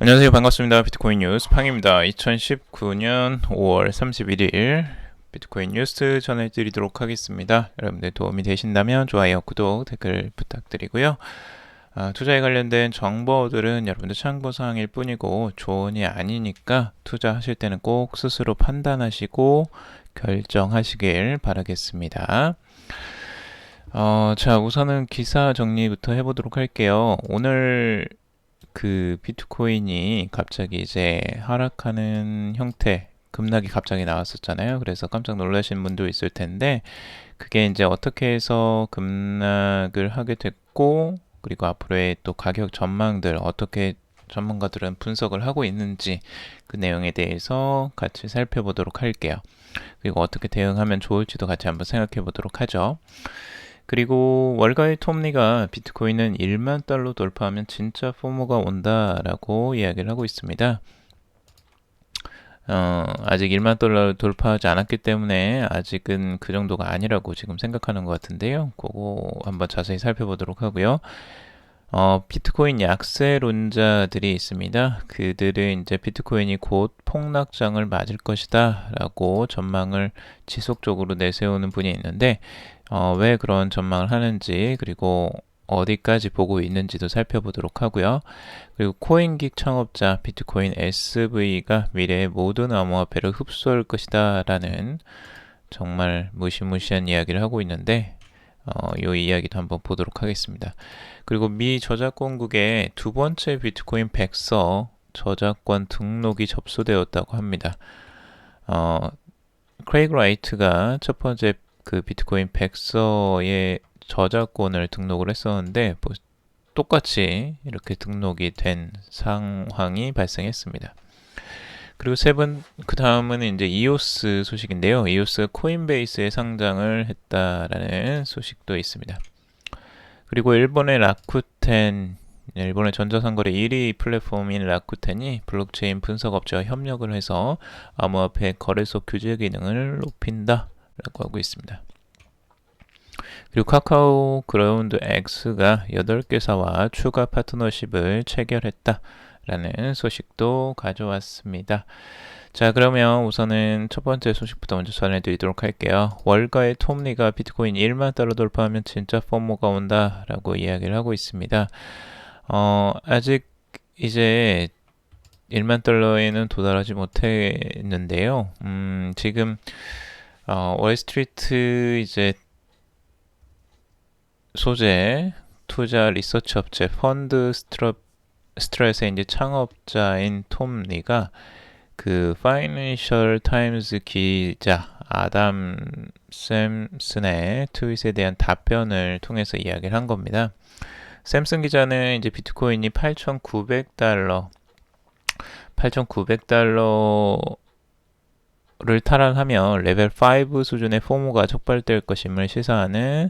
안녕하세요. 반갑습니다. 비트코인 뉴스 팡입니다. 2019년 5월 31일 비트코인 뉴스 전해드리도록 하겠습니다. 여러분들 도움이 되신다면 좋아요, 구독, 댓글 부탁드리고요. 투자에 관련된 정보들은 여러분들 참고사항일 뿐이고 조언이 아니니까 투자하실 때는 꼭 스스로 판단하시고 결정하시길 바라겠습니다. 자, 우선은 기사 정리부터 해보도록 할게요. 오늘 그 비트코인이 갑자기 이제 하락하는 형태, 급락이 갑자기 나왔었잖아요. 그래서 깜짝 놀라신 분도 있을 텐데, 그게 이제 어떻게 해서 급락을 하게 됐고, 그리고 앞으로의 또 가격 전망들, 어떻게 전문가들은 분석을 하고 있는지 그 내용에 대해서 같이 살펴보도록 할게요. 그리고 어떻게 대응하면 좋을지도 같이 한번 생각해 보도록 하죠. 그리고 월가의 톱니가 비트코인은 1만 달러 돌파하면 진짜 포모가 온다라고 이야기를 하고 있습니다. 아직 1만 달러 돌파하지 않았기 때문에 아직은 그 정도가 아니라고 지금 생각하는 것 같은데요. 그거 한번 자세히 살펴보도록 하고요. 비트코인 약세론자들이 있습니다. 그들은 이제 비트코인이 곧 폭락장을 맞을 것이다 라고 전망을 지속적으로 내세우는 분이 있는데, 왜 그런 전망을 하는지, 그리고 어디까지 보고 있는지도 살펴보도록 하고요. 그리고 코인깃 창업자 비트코인 SV가 미래의 모든 암호화폐를 흡수할 것이다 라는 정말 무시무시한 이야기를 하고 있는데, 이 이야기도 한번 보도록 하겠습니다. 그리고 미 저작권국의 두 번째 비트코인 백서 저작권 등록이 접수되었다고 합니다. 크레이그 라이트가 첫 번째 그 비트코인 백서의 저작권을 등록을 했었는데 똑같이 이렇게 등록이 된 상황이 발생했습니다. 그리고 그 다음은 이제 이오스 소식인데요. 이오스 코인베이스에 상장을 했다라는 소식도 있습니다. 그리고 일본의 일본의 전자상거래 1위 플랫폼인 라쿠텐이 블록체인 분석업체와 협력을 해서 암호화폐 거래소 규제 기능을 높인다라고 하고 있습니다. 그리고 카카오 그라운드 X가 8개사와 추가 파트너십을 체결했다라는 소식도 가져왔습니다. 자, 그러면 우선은 첫 번째 소식부터 먼저 전해드리도록 할게요. 월가의 톱니가 비트코인 1만 달러 돌파하면 진짜 포모가 온다라고 이야기를 하고 있습니다. 아직 이제 1만 달러에는 도달하지 못했는데요. 지금 월스트리트 이제 소재 투자 리서치 업체 펀드 스트레스의 이제 창업자인 톰 리가 그 파이낸셜 타임즈 기자 아담 샘슨의 트윗에 대한 답변을 통해서 이야기를 한 겁니다. 샘슨 기자는 이제 비트코인이 8,900달러를 탈환하면 레벨 5 수준의 포모가 촉발될 것임을 시사하는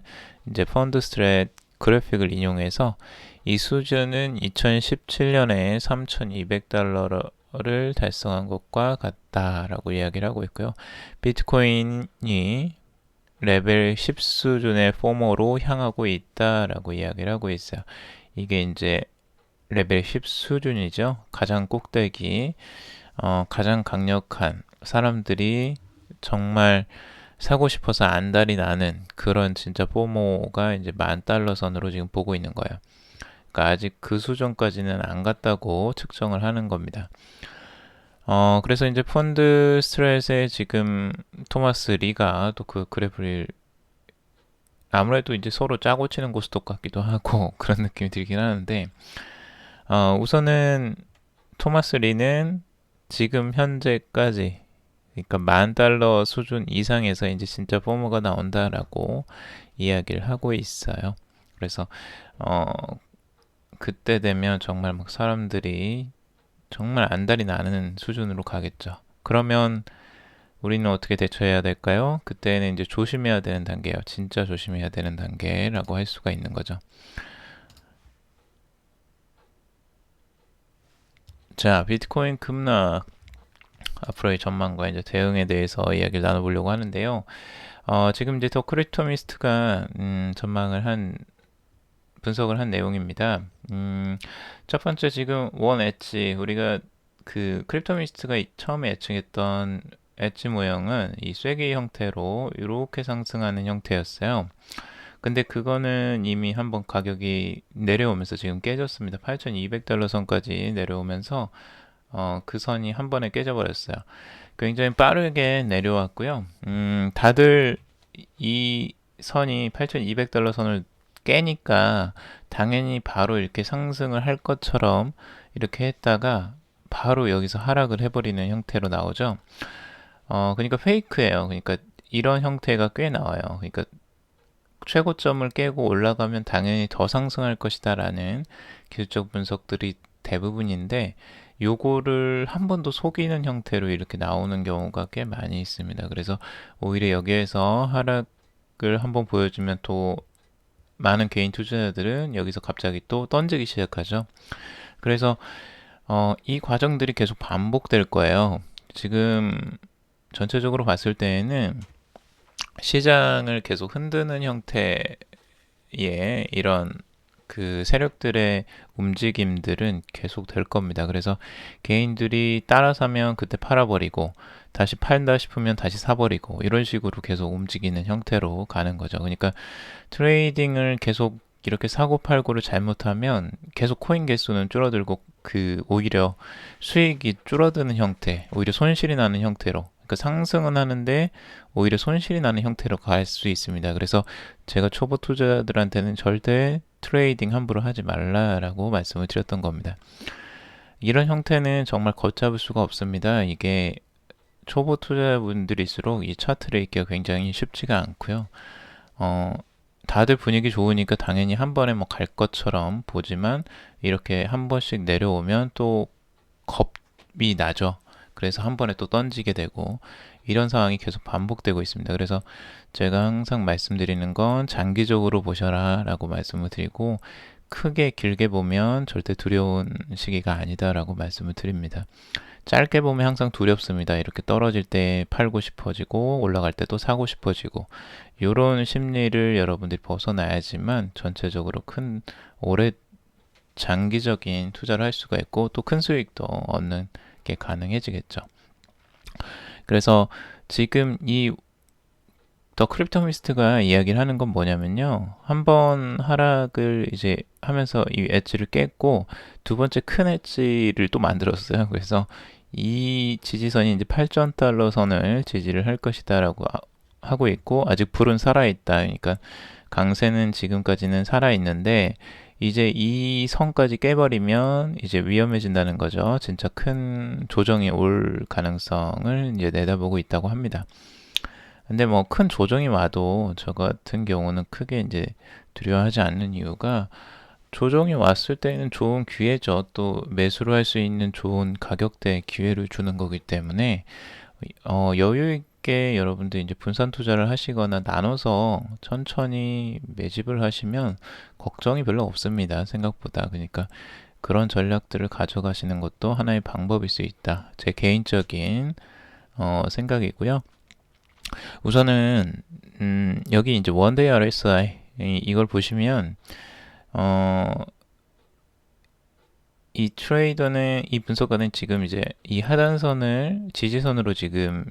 이제 펀드 스트랩 그래픽을 인용해서 이 수준은 2017년에 3,200달러를 달성한 것과 같다라고 이야기를 하고 있고요. 비트코인이 레벨 10 수준의 포모로 향하고 있다라고 이야기를 하고 있어요. 이게 이제 레벨 10 수준이죠. 가장 꼭대기, 가장 강력한 사람들이 정말 사고 싶어서 안달이 나는 그런 진짜 포모가 이제 10,000달러 선으로 지금 보고 있는 거예요. 그러니까 아직 그 수준까지는 안 갔다고 측정을 하는 겁니다. 그래서 이제 펀드 스트레스에 지금 토마스 리가 또 그 그래프를 아무래도 이제 서로 짜고 치는 고스톱 같기도 하고 그런 느낌이 들긴 하는데, 우선은 토마스 리는 지금 현재까지 그러니까 10,000달러 수준 이상에서 이제 진짜 포모가 나온다라고 이야기를 하고 있어요. 그래서 그때 되면 정말 막 사람들이 정말 안달이 나는 수준으로 가겠죠. 그러면 우리는 어떻게 대처해야 될까요? 그때는 이제 조심해야 되는 단계예요. 진짜 조심해야 되는 단계라고 할 수가 있는 거죠. 자, 비트코인 급락 앞으로의 전망과 이제 대응에 대해서 이야기를 나눠보려고 하는데요. 지금 이제 더 크리토미스트가 전망을 한 분석을 한 내용입니다. 첫 번째 지금 원 엣지 우리가 그 크립토미스트가 처음에 예측했던 엣지 모형은 이 쐐기 형태로 이렇게 상승하는 형태였어요. 근데 그거는 이미 한번 가격이 내려오면서 지금 깨졌습니다. 8,200달러 선까지 내려오면서 그 선이 한 번에 깨져버렸어요. 굉장히 빠르게 내려왔고요. 다들 이 선이 8,200달러 선을 깨니까 당연히 바로 이렇게 상승을 할 것처럼 이렇게 했다가 바로 여기서 하락을 해버리는 형태로 나오죠. 그러니까 페이크예요. 그러니까 이런 형태가 꽤 나와요. 그러니까 최고점을 깨고 올라가면 당연히 더 상승할 것이다라는 기술적 분석들이 대부분인데 요거를 한 번 더 속이는 형태로 이렇게 나오는 경우가 꽤 많이 있습니다. 그래서 오히려 여기에서 하락을 한번 보여주면 또 많은 개인 투자자들은 여기서 갑자기 또 던지기 시작하죠. 그래서 이 과정들이 계속 반복될 거예요. 지금 전체적으로 봤을 때에는 시장을 계속 흔드는 형태의 이런 그 세력들의 움직임들은 계속 될 겁니다. 그래서 개인들이 따라 사면 그때 팔아버리고 다시 팔다 싶으면 다시 사버리고 이런 식으로 계속 움직이는 형태로 가는 거죠. 그러니까 트레이딩을 계속 이렇게 사고 팔고를 잘못하면 계속 코인 개수는 줄어들고 그 오히려 수익이 줄어드는 형태, 오히려 손실이 나는 형태로 그러니까 상승은 하는데 오히려 손실이 나는 형태로 갈 수 있습니다. 그래서 제가 초보 투자자들한테는 절대 트레이딩 함부로 하지 말라라고 말씀을 드렸던 겁니다. 이런 형태는 정말 걷잡을 수가 없습니다. 이게 초보 투자자분들일수록 이 차트를 읽기가 굉장히 쉽지가 않고요. 다들 분위기 좋으니까 당연히 한 번에 뭐 갈 것처럼 보지만 이렇게 한 번씩 내려오면 또 겁이 나죠. 그래서 한 번에 또 던지게 되고 이런 상황이 계속 반복되고 있습니다. 그래서 제가 항상 말씀드리는 건 장기적으로 보셔라 라고 말씀을 드리고 크게 길게 보면 절대 두려운 시기가 아니다 라고 말씀을 드립니다. 짧게 보면 항상 두렵습니다. 이렇게 떨어질 때 팔고 싶어지고 올라갈 때 또 사고 싶어지고 이런 심리를 여러분들이 벗어나야지만 전체적으로 큰 오래 장기적인 투자를 할 수가 있고 또 큰 수익도 얻는 게 가능해지겠죠. 그래서 지금 이 더 크립토미스트가 이야기를 하는 건 뭐냐면요. 한번 하락을 이제 하면서 이 엣지를 깼고 두 번째 큰 엣지를 또 만들었어요. 그래서 이 지지선이 이제 8,000달러 선을 지지를 할 것이다라고 하고 있고 아직 불은 살아있다. 그러니까 강세는 지금까지는 살아있는데 이제 이 선까지 깨버리면 이제 위험해진다는 거죠. 진짜 큰 조정이 올 가능성을 이제 내다보고 있다고 합니다. 근데 뭐 큰 조정이 와도 저 같은 경우는 크게 이제 두려워하지 않는 이유가 조정이 왔을 때는 좋은 기회죠. 또 매수를 할 수 있는 좋은 가격대 기회를 주는 거기 때문에 여유 있게 여러분들 이제 분산 투자를 하시거나 나눠서 천천히 매집을 하시면 걱정이 별로 없습니다. 생각보다. 그러니까 그런 전략들을 가져가시는 것도 하나의 방법일 수 있다. 제 개인적인 생각이고요. 우선은 여기 이제 원데이 RSI 이걸 보시면 이 트레이더는 이 분석가는 지금 이제 이 하단선을 지지선으로 지금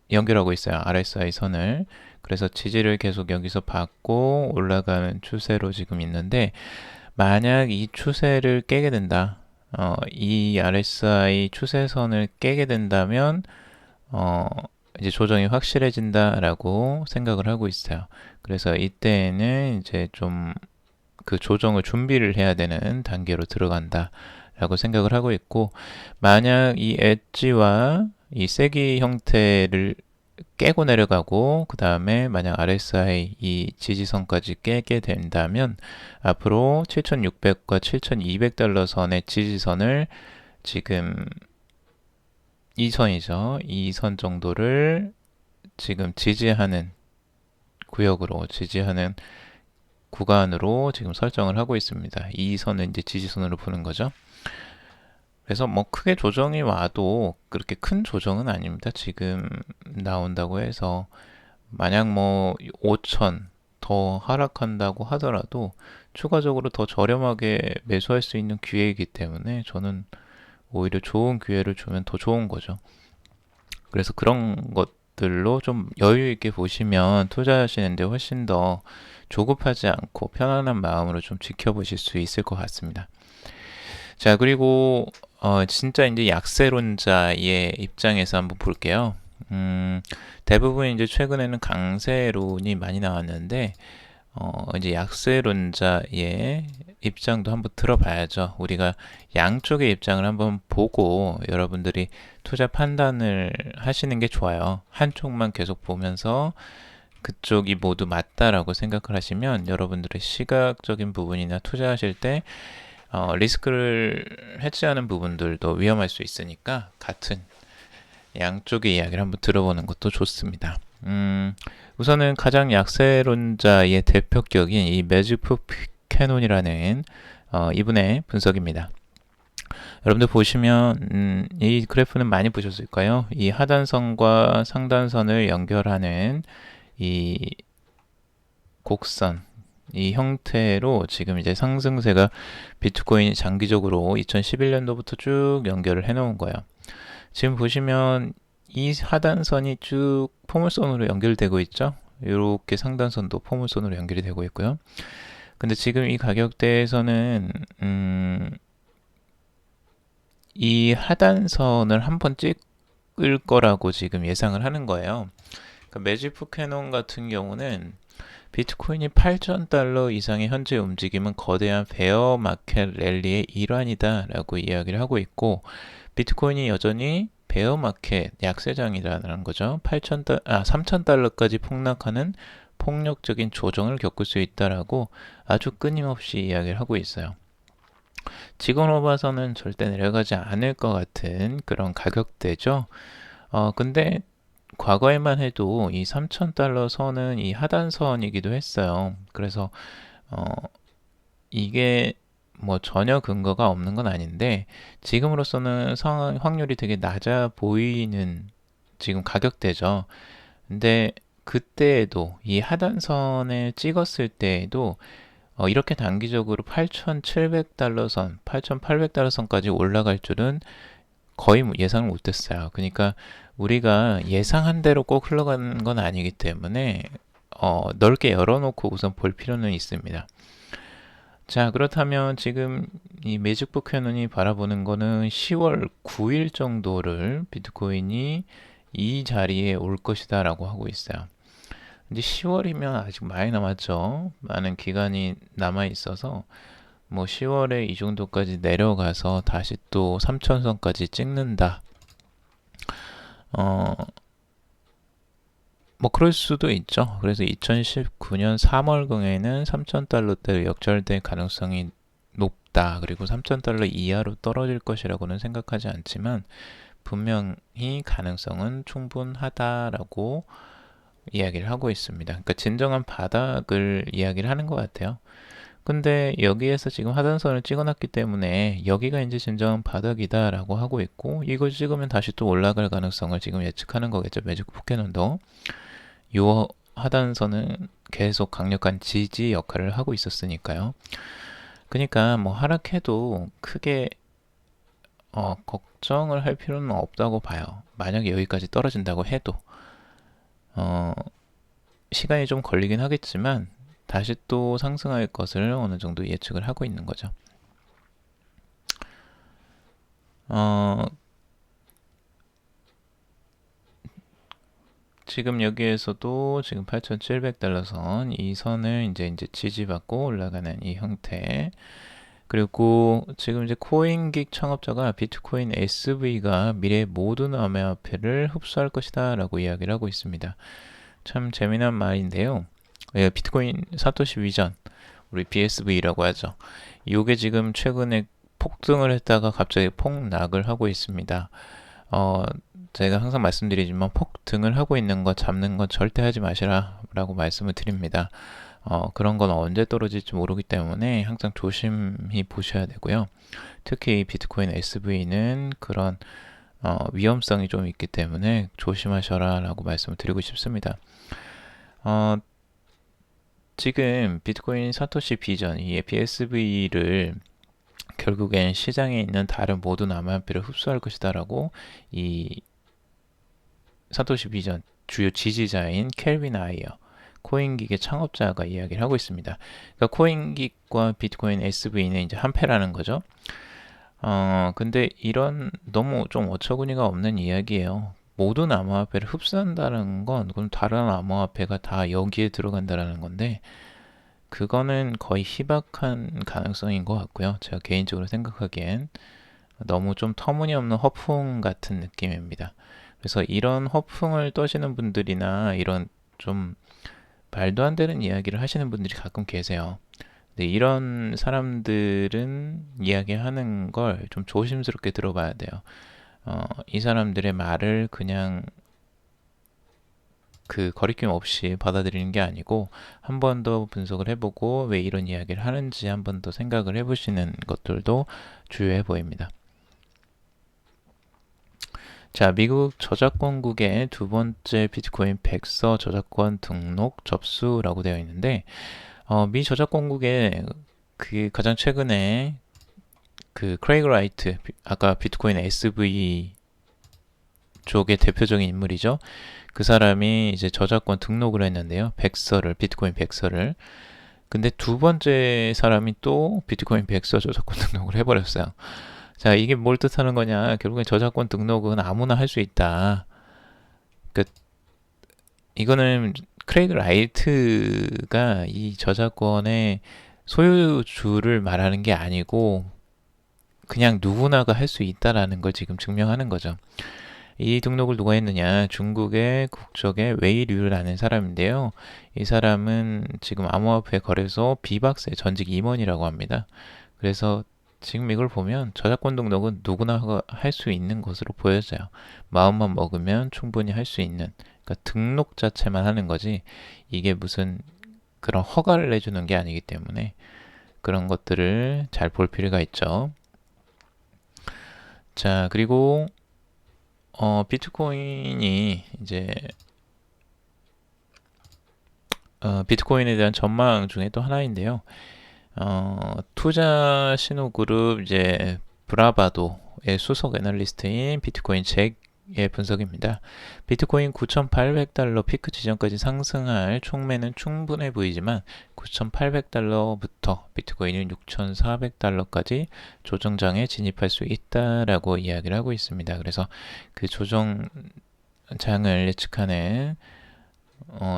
연결하고 있어요. RSI 선을. 그래서 지지를 계속 여기서 받고 올라가는 추세로 지금 있는데 만약 이 추세를 깨게 된다. 이 RSI 추세선을 깨게 된다면 이제 조정이 확실해진다라고 생각을 하고 있어요. 그래서 이때에는 이제 좀 그 조정을 준비를 해야 되는 단계로 들어간다라고 생각을 하고 있고 만약 이 엣지와 이 세기 형태를 깨고 내려가고 그 다음에 만약 RSI 이 지지선까지 깨게 된다면 앞으로 7,600과 7,200달러 선의 지지선을 지금 이 선이죠. 이 선 정도를 지금 지지하는 구역으로 지지하는 구간으로 지금 설정을 하고 있습니다. 이 선은 이제 지지선으로 보는 거죠. 그래서 뭐 크게 조정이 와도 그렇게 큰 조정은 아닙니다. 지금 나온다고 해서 만약 뭐 5천 더 하락한다고 하더라도 추가적으로 더 저렴하게 매수할 수 있는 기회이기 때문에 저는 오히려 좋은 기회를 주면 더 좋은 거죠. 그래서 그런 것들로 좀 여유 있게 보시면 투자하시는데 훨씬 더 조급하지 않고 편안한 마음으로 좀 지켜보실 수 있을 것 같습니다. 자, 그리고 진짜 이제 약세론자의 입장에서 한번 볼게요. 대부분 이제 최근에는 강세론이 많이 나왔는데 이제 약세론자의 입장도 한번 들어봐야죠. 우리가 양쪽의 입장을 한번 보고 여러분들이 투자 판단을 하시는 게 좋아요. 한쪽만 계속 보면서 그쪽이 모두 맞다라고 생각을 하시면 여러분들의 시각적인 부분이나 투자하실 때 리스크를 해지하는 부분들도 위험할 수 있으니까 같은 양쪽의 이야기를 한번 들어보는 것도 좋습니다. 우선은 가장 약세론자의 대표격인 이 매지프 캐논이라는 이분의 분석입니다. 여러분들 보시면 이 그래프는 많이 보셨을까요? 이 하단선과 상단선을 연결하는 이 곡선, 이 형태로 지금 이제 상승세가 비트코인이 장기적으로 2011년도부터 쭉 연결을 해 놓은 거예요. 지금 보시면 이 하단선이 쭉 포물선으로 연결되고 있죠. 이렇게 상단선도 포물선으로 연결이 되고 있고요. 근데 지금 이 가격대에서는 이 하단선을 한번 찍을 거라고 지금 예상을 하는 거예요. 그러니까 매지프 캐논 같은 경우는 비트코인이 8,000달러 이상의 현재 움직임은 거대한 베어 마켓 랠리의 일환이다라고 이야기를 하고 있고, 비트코인이 여전히 베어 마켓 약세장이라는 거죠. 3,000달러까지 폭락하는 폭력적인 조정을 겪을 수 있다라고 아주 끊임없이 이야기를 하고 있어요. 지금으로 봐서는 절대 내려가지 않을 것 같은 그런 가격대죠. 근데 과거에만 해도 이 3,000달러 선은 이 하단선이기도 했어요. 그래서 이게 뭐 전혀 근거가 없는 건 아닌데 지금으로서는 확률이 되게 낮아 보이는 지금 가격대죠. 근데 그때에도 이 하단선을 찍었을 때에도 이렇게 단기적으로 8,700달러 선, 8,800달러 선까지 올라갈 줄은 거의 예상을 못했어요. 그러니까 우리가 예상한 대로 꼭 흘러가는 건 아니기 때문에 넓게 열어놓고 우선 볼 필요는 있습니다. 자, 그렇다면 지금 이 매직북 캐논이 바라보는 거는 10월 9일 정도를 비트코인이 이 자리에 올 것이다 라고 하고 있어요. 이제 10월이면 아직 많이 남았죠. 많은 기간이 남아 있어서 뭐 10월에 이 정도까지 내려가서 다시 또 3,000선까지 찍는다. 뭐 그럴 수도 있죠. 그래서 2019년 3월경에는 3,000달러대로 역전될 가능성이 높다. 그리고 3,000달러 이하로 떨어질 것이라고는 생각하지 않지만 분명히 가능성은 충분하다라고 이야기를 하고 있습니다. 그러니까 진정한 바닥을 이야기를 하는 것 같아요. 근데 여기에서 지금 하단선을 찍어놨기 때문에 여기가 이제 진정한 바닥이다라고 하고 있고, 이걸 찍으면 다시 또 올라갈 가능성을 지금 예측하는 거겠죠. 매직 포켓몬도 요 하단선은 계속 강력한 지지 역할을 하고 있었으니까요. 그러니까 뭐 하락해도 크게 걱정을 할 필요는 없다고 봐요. 만약에 여기까지 떨어진다고 해도 시간이 좀 걸리긴 하겠지만 다시 또 상승할 것을 어느 정도 예측을 하고 있는 거죠. 지금 여기에서도 지금 8,700달러 선, 이 선을 이제 지지받고 올라가는 이 형태. 그리고 지금 이제 코인긱 창업자가 비트코인 SV가 미래의 모든 암호화폐를 흡수할 것이다 라고 이야기를 하고 있습니다. 참 재미난 말인데요. 비트코인 사토시 위전, 우리 BSV라고 하죠. 이게 지금 최근에 폭등을 했다가 갑자기 폭락을 하고 있습니다. 제가 항상 말씀드리지만 폭등을 하고 있는 거 잡는 건 절대 하지 마시라 라고 말씀을 드립니다. 그런 건 언제 떨어질지 모르기 때문에 항상 조심히 보셔야 되고요. 특히 비트코인 SV는 그런 위험성이 좀 있기 때문에 조심하셔라 라고 말씀을 드리고 싶습니다. 지금 비트코인 사토시 비전, 이 BSV를 결국엔 시장에 있는 다른 모든 암호화폐를 흡수할 것이다라고 이 사토시 비전 주요 지지자인 켈빈 아이어 코인기계 창업자가 이야기를 하고 있습니다. 그러니까 코인기과 비트코인 SV는 이제 한패라는 거죠. 근데 이런 너무 좀 어처구니가 없는 이야기예요. 모든 암호화폐를 흡수한다는 건 그럼 다른 암호화폐가 다 여기에 들어간다라는 건데 그거는 거의 희박한 가능성인 것 같고요. 제가 개인적으로 생각하기엔 너무 좀 터무니없는 허풍 같은 느낌입니다. 그래서 이런 허풍을 떠시는 분들이나 이런 좀 말도 안 되는 이야기를 하시는 분들이 가끔 계세요. 근데 이런 사람들은 이야기하는 걸 좀 조심스럽게 들어봐야 돼요. 이 사람들의 말을 그냥 그 거리낌 없이 받아들이는 게 아니고 한 번 더 분석을 해보고 왜 이런 이야기를 하는지 한 번 더 생각을 해보시는 것들도 주요해 보입니다. 자, 미국 저작권국의 두 번째 비트코인 백서 저작권 등록 접수라고 되어 있는데 미 저작권국의 그 가장 최근에 그 크레이그 라이트 아까 비트코인 SV 쪽의 대표적인 인물이죠. 그 사람이 이제 저작권 등록을 했는데요. 비트코인 백서를. 근데 두 번째 사람이 또 비트코인 백서 저작권 등록을 해버렸어요. 자, 이게 뭘 뜻하는 거냐? 결국엔 저작권 등록은 아무나 할 수 있다. 그러니까 이거는 크레이그 라이트가 이 저작권의 소유주를 말하는 게 아니고 그냥 누구나가 할 수 있다라는 걸 지금 증명하는 거죠. 이 등록을 누가 했느냐? 중국의 국적의 웨이류라는 사람인데요. 이 사람은 지금 암호화폐 거래소 비박스의 전직 임원이라고 합니다. 그래서 지금 이걸 보면 저작권 등록은 누구나 할 수 있는 것으로 보여져요. 마음만 먹으면 충분히 할 수 있는, 그러니까 등록 자체만 하는 거지 이게 무슨 그런 허가를 내주는 게 아니기 때문에 그런 것들을 잘 볼 필요가 있죠. 자, 그리고 비트코인이 이제 비트코인에 대한 전망 중에 또 하나인데요. 투자 신호그룹 이제 브라바도의 수석 애널리스트인 비트코인 잭의 분석입니다. 비트코인 9,800달러 피크 지점까지 상승할 촉매는 충분해 보이지만 9,800달러부터 비트코인은 6,400달러까지 조정장에 진입할 수 있다라고 이야기를 하고 있습니다. 그래서 그 조정장을 예측하는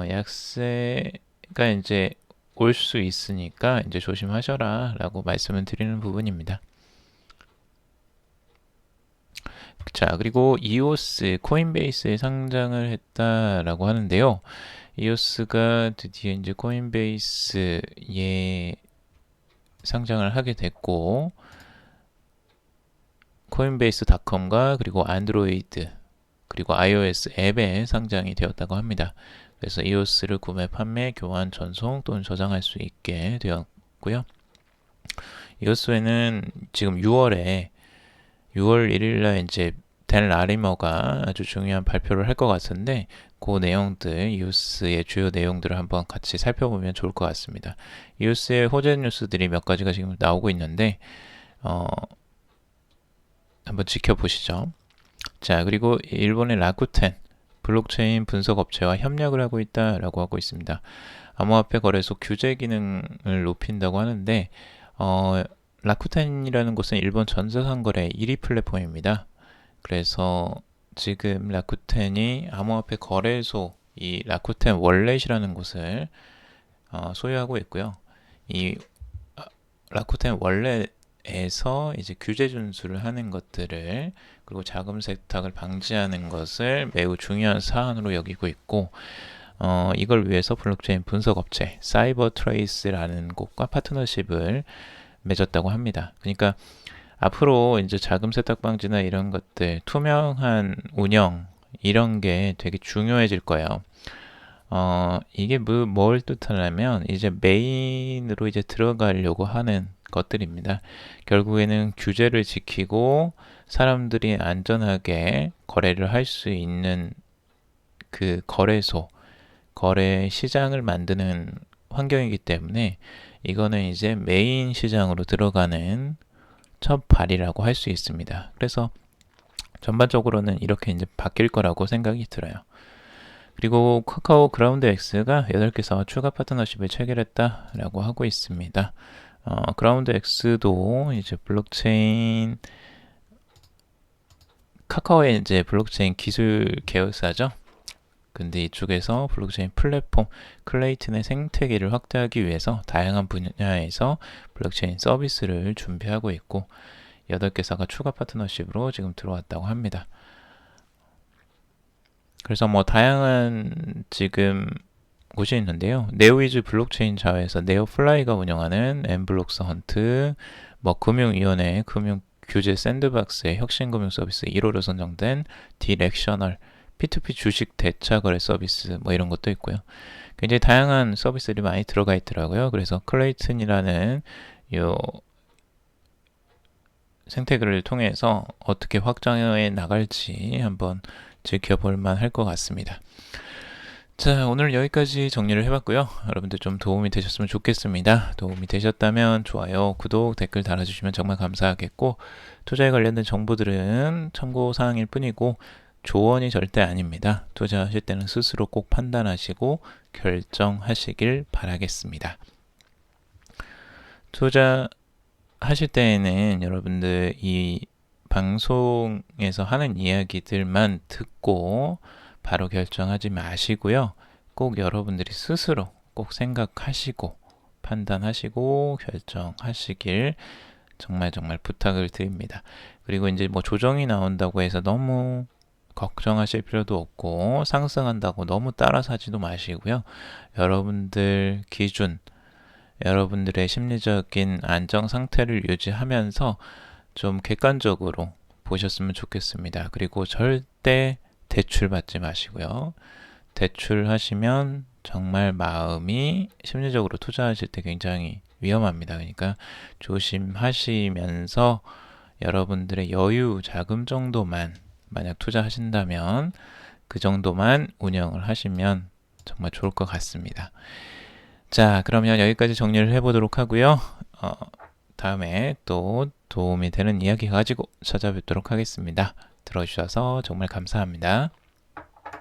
약세가 이제 올 수 있으니까 이제 조심하셔라 라고 말씀을 드리는 부분입니다. 자, 그리고 이오스 코인베이스에 상장을 했다라고 하는데요. 이오스가 드디어 이제 코인베이스에 상장을 하게 됐고 코인베이스닷컴과 그리고 안드로이드 그리고 iOS 앱에 상장이 되었다고 합니다. 그래서 이오스를 구매, 판매, 교환, 전송 또는 저장할 수 있게 되었고요. 이오스에는 지금 6월 1일날 이제 댄 라리머가 아주 중요한 발표를 할 것 같은데 그 내용들, 이오스의 주요 내용들을 한번 같이 살펴보면 좋을 것 같습니다. 이오스의 호재 뉴스들이 몇 가지가 지금 나오고 있는데 한번 지켜보시죠. 자, 그리고 일본의 라쿠텐 블록체인 분석 업체와 협력을 하고 있다라고 하고 있습니다. 암호화폐 거래소 규제 기능을 높인다고 하는데 라쿠텐이라는 곳은 일본 전자상거래 1위 플랫폼입니다. 그래서 지금 라쿠텐이 암호화폐 거래소 이 라쿠텐 월렛이라는 곳을 소유하고 있고요. 이 라쿠텐 월렛에서 이제 규제 준수를 하는 것들을 그리고 자금 세탁을 방지하는 것을 매우 중요한 사안으로 여기고 있고 이걸 위해서 블록체인 분석 업체 사이버 트레이스라는 곳과 파트너십을 맺었다고 합니다. 그러니까 앞으로 이제 자금 세탁 방지나 이런 것들, 투명한 운영 이런 게 되게 중요해질 거예요. 이게 뭘 뜻하냐면 이제 메인으로 이제 들어가려고 하는 것들입니다. 결국에는 규제를 지키고 사람들이 안전하게 거래를 할 수 있는 그 거래소, 거래 시장을 만드는 환경이기 때문에 이거는 이제 메인 시장으로 들어가는 첫 발이라고 할 수 있습니다. 그래서 전반적으로는 이렇게 이제 바뀔 거라고 생각이 들어요. 그리고 카카오 그라운드 X가 8개사와 추가 파트너십을 체결했다라고 하고 있습니다. 그라운드 X도 이제 블록체인, 카카오의 이제 블록체인 기술 계열사죠. 근데 이쪽에서 블록체인 플랫폼 클레이튼의 생태계를 확대하기 위해서 다양한 분야에서 블록체인 서비스를 준비하고 있고 8개사가 추가 파트너십으로 지금 들어왔다고 합니다. 그래서 뭐 다양한 지금 곳이 있는데요. 네오이즈 블록체인 자회사 네오플라이가 운영하는 엠블록스 헌트, 뭐 금융위원회 금융규제 샌드박스의 혁신금융 서비스 1호로 선정된 디렉셔널 P2P 주식 대차 거래 서비스 뭐 이런 것도 있고요. 굉장히 다양한 서비스들이 많이 들어가 있더라고요. 그래서 클레이튼이라는 요 생태계를 통해서 어떻게 확장해 나갈지 한번 지켜볼 만할 것 같습니다. 자, 오늘 여기까지 정리를 해봤고요. 여러분들 좀 도움이 되셨으면 좋겠습니다. 도움이 되셨다면 좋아요, 구독, 댓글 달아주시면 정말 감사하겠고 투자에 관련된 정보들은 참고사항일 뿐이고 조언이 절대 아닙니다. 투자하실 때는 스스로 꼭 판단하시고 결정하시길 바라겠습니다. 투자하실 때에는 여러분들 이 방송에서 하는 이야기들만 듣고 바로 결정하지 마시고요. 꼭 여러분들이 스스로 꼭 생각하시고 판단하시고 결정하시길 정말 부탁을 드립니다. 그리고 이제 뭐 조정이 나온다고 해서 너무 걱정하실 필요도 없고 상승한다고 너무 따라 사지도 마시고요. 여러분들 기준, 여러분들의 심리적인 안정 상태를 유지하면서 좀 객관적으로 보셨으면 좋겠습니다. 그리고 절대 대출 받지 마시고요. 대출하시면 정말 마음이 심리적으로 투자하실 때 굉장히 위험합니다. 그러니까 조심하시면서 여러분들의 여유 자금 정도만 만약 투자하신다면 그 정도만 운영을 하시면 정말 좋을 것 같습니다. 자, 그러면 여기까지 정리를 해보도록 하고요. 다음에 또 도움이 되는 이야기 가지고 찾아뵙도록 하겠습니다. 들어주셔서 정말 감사합니다.